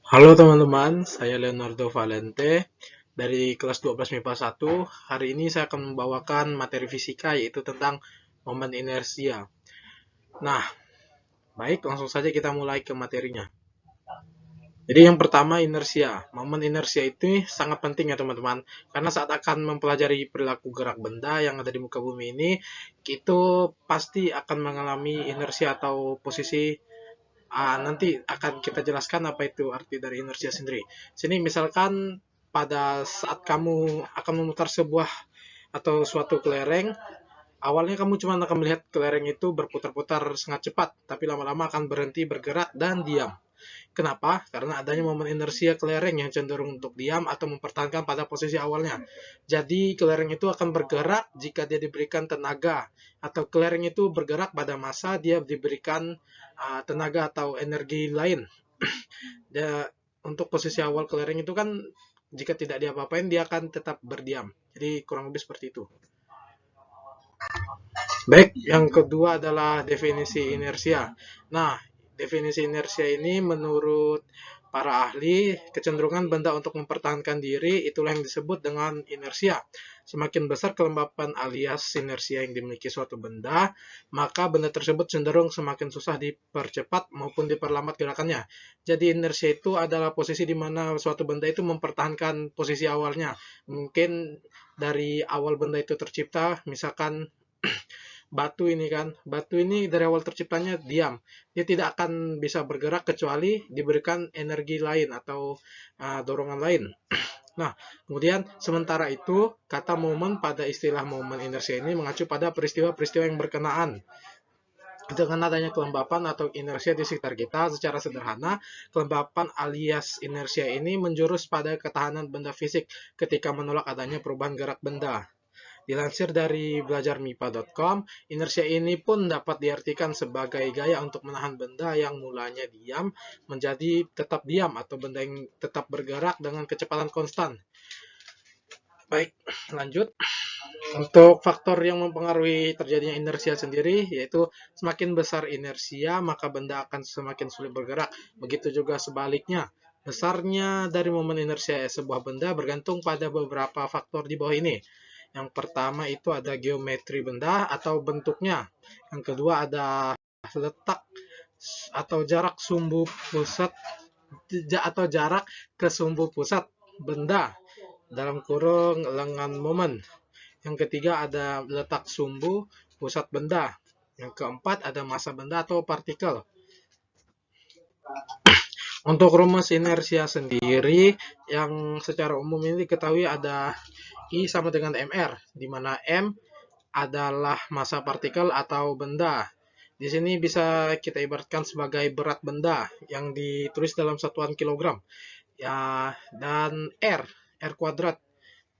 Halo teman-teman, saya Leonardo Valente dari kelas 12 MIPA 1. Hari ini saya akan membawakan materi fisika yaitu tentang momen inersia. Nah, baik langsung saja kita mulai ke materinya. Jadi yang pertama inersia. Momen inersia itu sangat penting ya teman-teman. Karena saat akan mempelajari perilaku gerak benda yang ada di muka bumi ini, itu pasti akan mengalami inersia atau posisi. Nanti akan kita jelaskan apa itu arti dari inersia sendiri. Sini misalkan pada saat kamu akan memutar sebuah atau suatu kelereng, awalnya kamu cuma akan melihat kelereng itu berputar-putar sangat cepat, tapi lama-lama akan berhenti bergerak dan diam. Kenapa? Karena adanya momen inersia kelereng yang cenderung untuk diam atau mempertahankan pada posisi awalnya. Jadi kelereng itu akan bergerak jika dia diberikan tenaga, atau kelereng itu bergerak pada masa dia diberikan tenaga atau energi lain. Dia, untuk posisi awal kelereng itu kan jika tidak diapa-apain dia akan tetap berdiam. Jadi kurang lebih seperti itu. Baik, yang kedua adalah definisi inersia. Nah, definisi inersia ini menurut para ahli, kecenderungan benda untuk mempertahankan diri itulah yang disebut dengan inersia. Semakin besar kelembapan alias inersia yang dimiliki suatu benda, maka benda tersebut cenderung semakin susah dipercepat maupun diperlambat gerakannya. Jadi inersia itu adalah posisi di mana suatu benda itu mempertahankan posisi awalnya. Mungkin dari awal benda itu tercipta, misalkan batu ini kan, batu ini dari awal terciptanya diam, dia tidak akan bisa bergerak kecuali diberikan energi lain atau dorongan lain. Nah, kemudian sementara itu kata momen pada istilah momen inersia ini mengacu pada peristiwa-peristiwa yang berkenaan. Dengan adanya kelembapan atau inersia di sekitar kita, secara sederhana, kelembapan alias inersia ini menjurus pada ketahanan benda fisik ketika menolak adanya perubahan gerak benda. Dilansir dari belajarmipa.com, inersia ini pun dapat diartikan sebagai gaya untuk menahan benda yang mulanya diam menjadi tetap diam atau benda yang tetap bergerak dengan kecepatan konstan. Baik, lanjut. Untuk faktor yang mempengaruhi terjadinya inersia sendiri, yaitu semakin besar inersia, maka benda akan semakin sulit bergerak. Begitu juga sebaliknya. Besarnya dari momen inersia sebuah benda bergantung pada beberapa faktor di bawah ini. Yang pertama itu ada geometri benda atau bentuknya. Yang kedua ada letak atau jarak sumbu pusat atau jarak ke sumbu pusat benda dalam kurung lengan momen. Yang ketiga ada letak sumbu pusat benda. Yang keempat ada massa benda atau partikel. Untuk rumus inersia sendiri yang secara umum ini diketahui ada I sama dengan mr, di mana m adalah massa partikel atau benda. Di sini bisa kita ibaratkan sebagai berat benda yang ditulis dalam satuan kilogram. Ya, dan r kuadrat.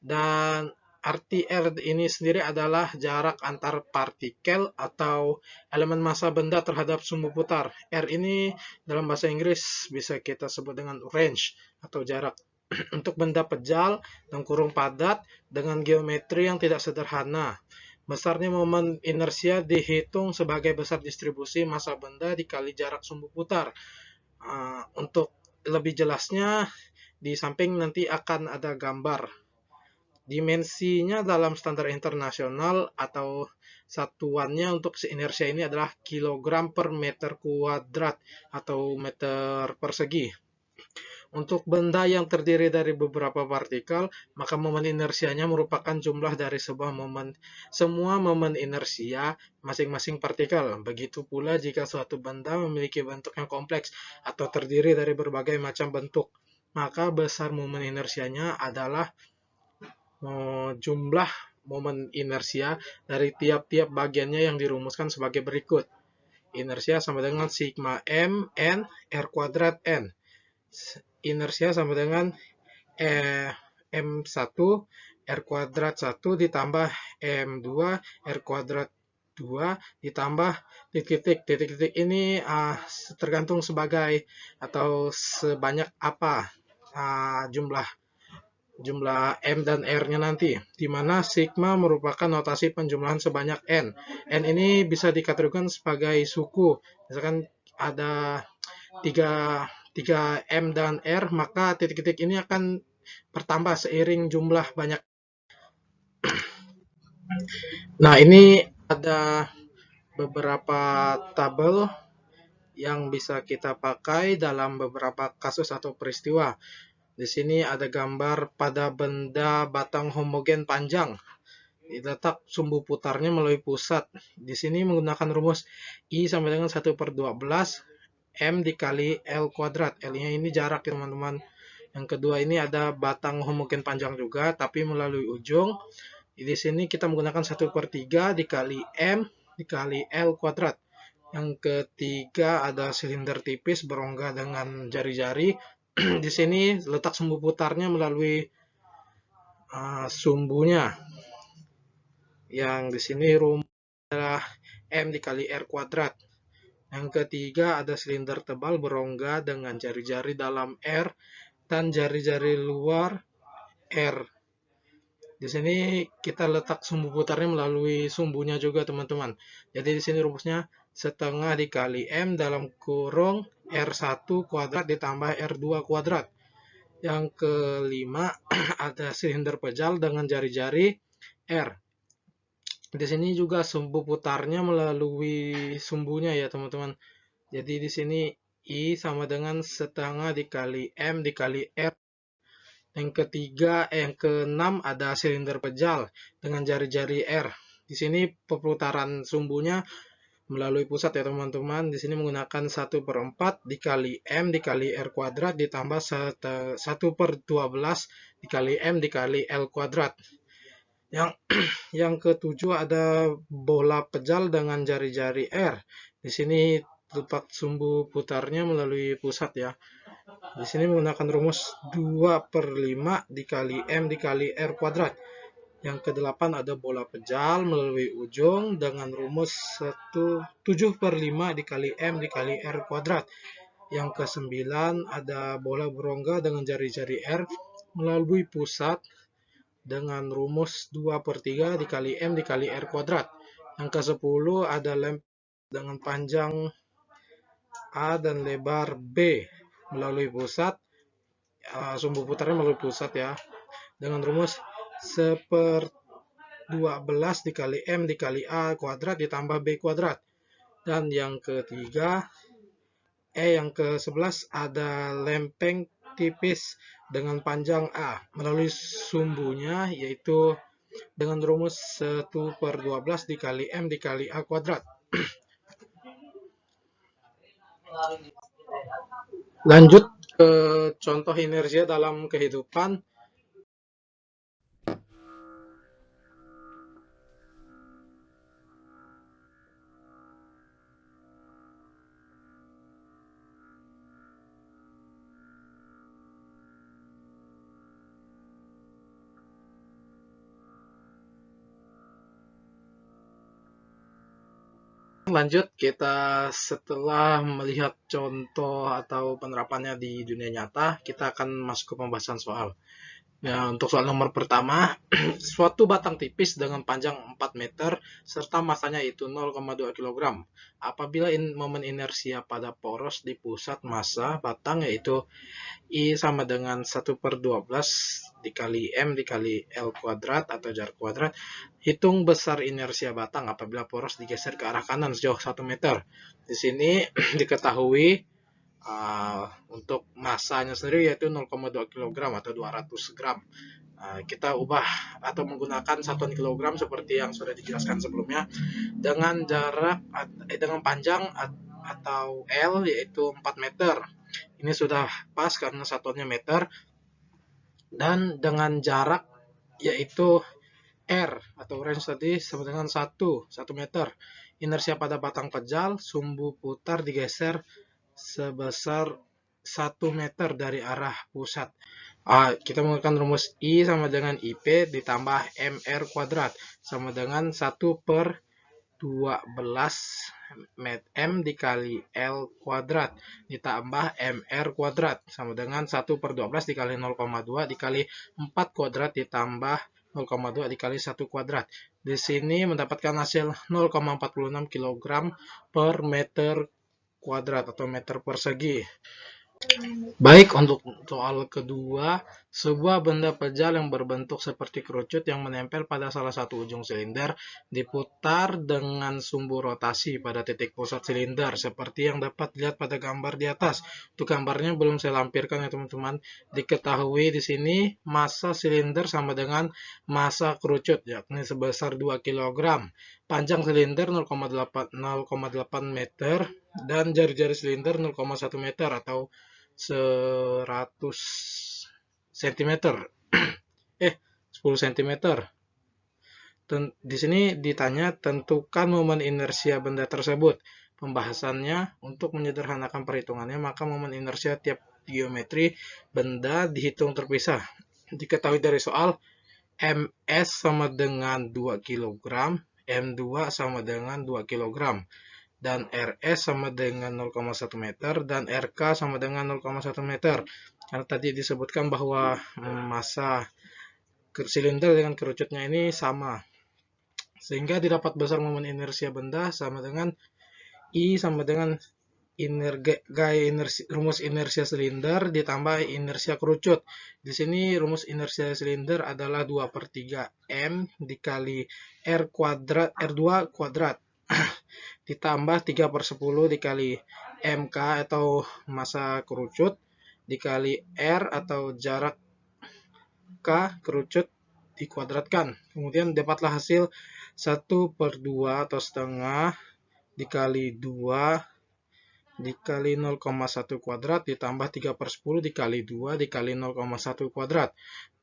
Dan arti R ini sendiri adalah jarak antar partikel atau elemen massa benda terhadap sumbu putar. R ini dalam bahasa Inggris bisa kita sebut dengan range atau jarak. Untuk benda pejal dan kurung padat dengan geometri yang tidak sederhana, besarnya momen inersia dihitung sebagai besar distribusi massa benda dikali jarak sumbu putar. Untuk lebih jelasnya, di samping nanti akan ada gambar. Dimensinya dalam standar internasional atau satuannya untuk inersia ini adalah kilogram per meter kuadrat atau meter persegi. Untuk benda yang terdiri dari beberapa partikel, maka momen inersianya merupakan jumlah dari semua momen inersia masing-masing partikel. Begitu pula jika suatu benda memiliki bentuk yang kompleks atau terdiri dari berbagai macam bentuk, maka besar momen inersianya adalah jumlah momen inersia dari tiap-tiap bagiannya yang dirumuskan sebagai berikut. Inersia sama dengan sigma m n r kuadrat n. Inersia sama dengan m1 r kuadrat 1 ditambah m2 r kuadrat 2 ditambah titik-titik ini tergantung sebagai atau sebanyak apa jumlah M dan R-nya nanti, di mana sigma merupakan notasi penjumlahan sebanyak N. N ini bisa dikategorikan sebagai suku. Misalkan ada 3M dan R, maka titik-titik ini akan bertambah seiring jumlah banyak. Nah, ini ada beberapa tabel yang bisa kita pakai dalam beberapa kasus atau peristiwa. Di sini ada gambar pada benda batang homogen panjang. Diletak sumbu putarnya melalui pusat. Di sini menggunakan rumus I sama dengan 1/12 M dikali L kuadrat. L-nya ini jarak ya teman-teman. Yang kedua ini ada batang homogen panjang juga, tapi melalui ujung. Di sini kita menggunakan 1/3 dikali M dikali L kuadrat. Yang ketiga ada silinder tipis berongga dengan jari-jari. Di sini letak sumbu putarnya melalui sumbunya. Yang di sini rumus adalah M dikali R kuadrat. Yang ketiga ada silinder tebal berongga dengan jari-jari dalam R dan jari-jari luar R. Di sini kita letak sumbu putarnya melalui sumbunya juga teman-teman. Jadi di sini rumusnya setengah dikali M dalam kurung R1 kuadrat ditambah R2 kuadrat. Yang kelima ada silinder pejal dengan jari-jari R. Di sini juga sumbu putarnya melalui sumbunya ya teman-teman. Jadi di sini I sama dengan setengah dikali M dikali R. Yang ketiga, yang keenam ada silinder pejal dengan jari-jari R. Di sini perputaran sumbunya melalui pusat ya teman-teman. Di sini menggunakan 1/4 dikali M dikali R kuadrat ditambah 1/12 dikali M dikali L kuadrat. Yang ketujuh ada bola pejal dengan jari-jari R. Di sini letak sumbu putarnya melalui pusat ya. Di sini menggunakan rumus 2/5 dikali M dikali R kuadrat. Yang kedelapan ada bola pejal melalui ujung dengan rumus 7/5 dikali M dikali R kuadrat. Yang kesembilan ada bola berongga dengan jari-jari R melalui pusat dengan rumus 2/3 dikali M dikali R kuadrat. Yang ke-10 ada lem dengan panjang A dan lebar B melalui pusat, sumbu putarnya melalui pusat ya, dengan rumus 1/12 dikali M dikali A kuadrat ditambah B kuadrat. Dan yang ketiga, yang ke-11 ada lempeng tipis dengan panjang A melalui sumbunya, yaitu dengan rumus 1/12 dikali M dikali A kuadrat. Lanjut ke contoh inersia dalam kehidupan. Lanjut, kita setelah melihat contoh atau penerapannya di dunia nyata, kita akan masuk ke pembahasan soal. Ya, untuk soal nomor pertama, suatu batang tipis dengan panjang 4 meter serta masanya itu 0,2 kg. Apabila momen inersia pada poros di pusat massa batang yaitu I sama dengan 1/12 dikali M dikali L kuadrat atau jarak kuadrat. Hitung besar inersia batang apabila poros digeser ke arah kanan sejauh 1 meter. Di sini diketahui untuk masanya sendiri yaitu 0,2 kg atau 200 gram. Kita ubah atau menggunakan satuan kilogram seperti yang sudah dijelaskan sebelumnya dengan jarak dengan panjang atau L yaitu 4 meter. Ini sudah pas karena satuannya meter. Dan dengan jarak yaitu R atau range tadi sama dengan 1 meter. Inersia pada batang pejal, sumbu putar digeser sebesar 1 meter dari arah pusat. Kita menggunakan rumus I sama dengan IP ditambah MR kuadrat sama dengan 1/12 M dikali L kuadrat ditambah MR kuadrat sama dengan 1/12 dikali 0,2 dikali 4 kuadrat ditambah 0,2 dikali 1 kuadrat. Di sini mendapatkan hasil 0,46 kg per meter kuadrat atau meter persegi. Baik, untuk soal kedua, sebuah benda pejal yang berbentuk seperti kerucut yang menempel pada salah satu ujung silinder diputar dengan sumbu rotasi pada titik pusat silinder, seperti yang dapat dilihat pada gambar di atas. Untuk gambarnya belum saya lampirkan ya teman-teman. Diketahui di sini massa silinder sama dengan massa kerucut, yakni sebesar 2 kg. Panjang silinder 0,8 meter dan jari-jari silinder 0,1 meter atau 100 cm. 10 cm. Di sini ditanya tentukan momen inersia benda tersebut. Pembahasannya untuk menyederhanakan perhitungannya, maka momen inersia tiap geometri benda dihitung terpisah. Diketahui dari soal, ms sama dengan 2 kg, m2 sama dengan 2 kg, dan rs sama dengan 0,1 meter, dan rk sama dengan 0,1 meter. Karena tadi disebutkan bahwa massa silinder dengan kerucutnya ini sama, sehingga didapat besar momen inersia benda sama dengan I sama dengan rumus inersia silinder ditambah inersia kerucut. Di sini rumus inersia silinder adalah 2/3 M dikali R2 kuadrat ditambah 3/10 dikali MK atau massa kerucut dikali R atau jarak K kerucut dikuadratkan. Kemudian dapatlah hasil 1/2 atau setengah dikali 2 dikali 0,1 kuadrat ditambah 3/10 dikali 2 dikali 0,1 kuadrat.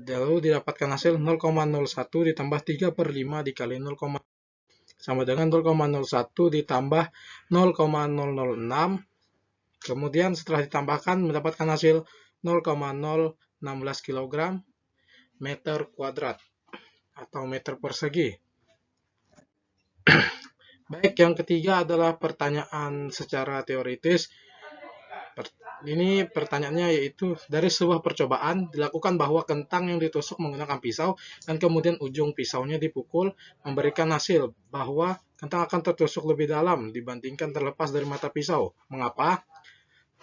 Lalu didapatkan hasil 0,01 ditambah 3/5 dikali 0, sama dengan 0,01 ditambah 0,006. Kemudian setelah ditambahkan mendapatkan hasil 0,016 kg meter kuadrat atau meter persegi. Baik, yang ketiga adalah pertanyaan secara teoritis. Ini pertanyaannya yaitu, dari sebuah percobaan dilakukan bahwa kentang yang ditusuk menggunakan pisau dan kemudian ujung pisaunya dipukul memberikan hasil bahwa kentang akan tertusuk lebih dalam dibandingkan terlepas dari mata pisau. Mengapa?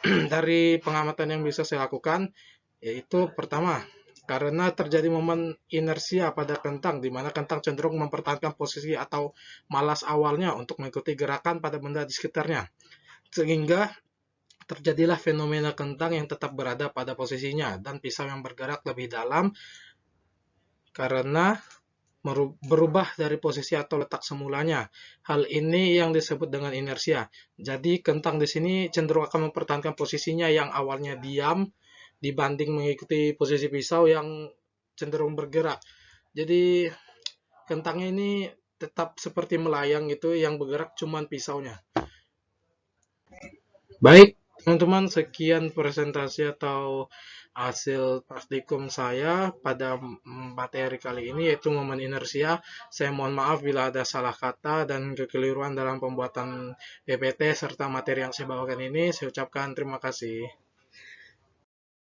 Dari pengamatan yang bisa saya lakukan, yaitu pertama, karena terjadi momen inersia pada kentang, di mana kentang cenderung mempertahankan posisi atau malas awalnya untuk mengikuti gerakan pada benda di sekitarnya. Sehingga terjadilah fenomena kentang yang tetap berada pada posisinya dan pisau yang bergerak lebih dalam karena berubah dari posisi atau letak semulanya. Hal ini yang disebut dengan inersia. Jadi kentang di sini cenderung akan mempertahankan posisinya yang awalnya diam dibanding mengikuti posisi pisau yang cenderung bergerak. Jadi kentangnya ini tetap seperti melayang gitu, yang bergerak cuman pisaunya. Baik, teman-teman, sekian presentasi atau hasil praktikum saya pada materi kali ini, yaitu momen inersia. Saya mohon maaf bila ada salah kata dan kekeliruan dalam pembuatan PPT serta materi yang saya bawakan ini. Saya ucapkan terima kasih.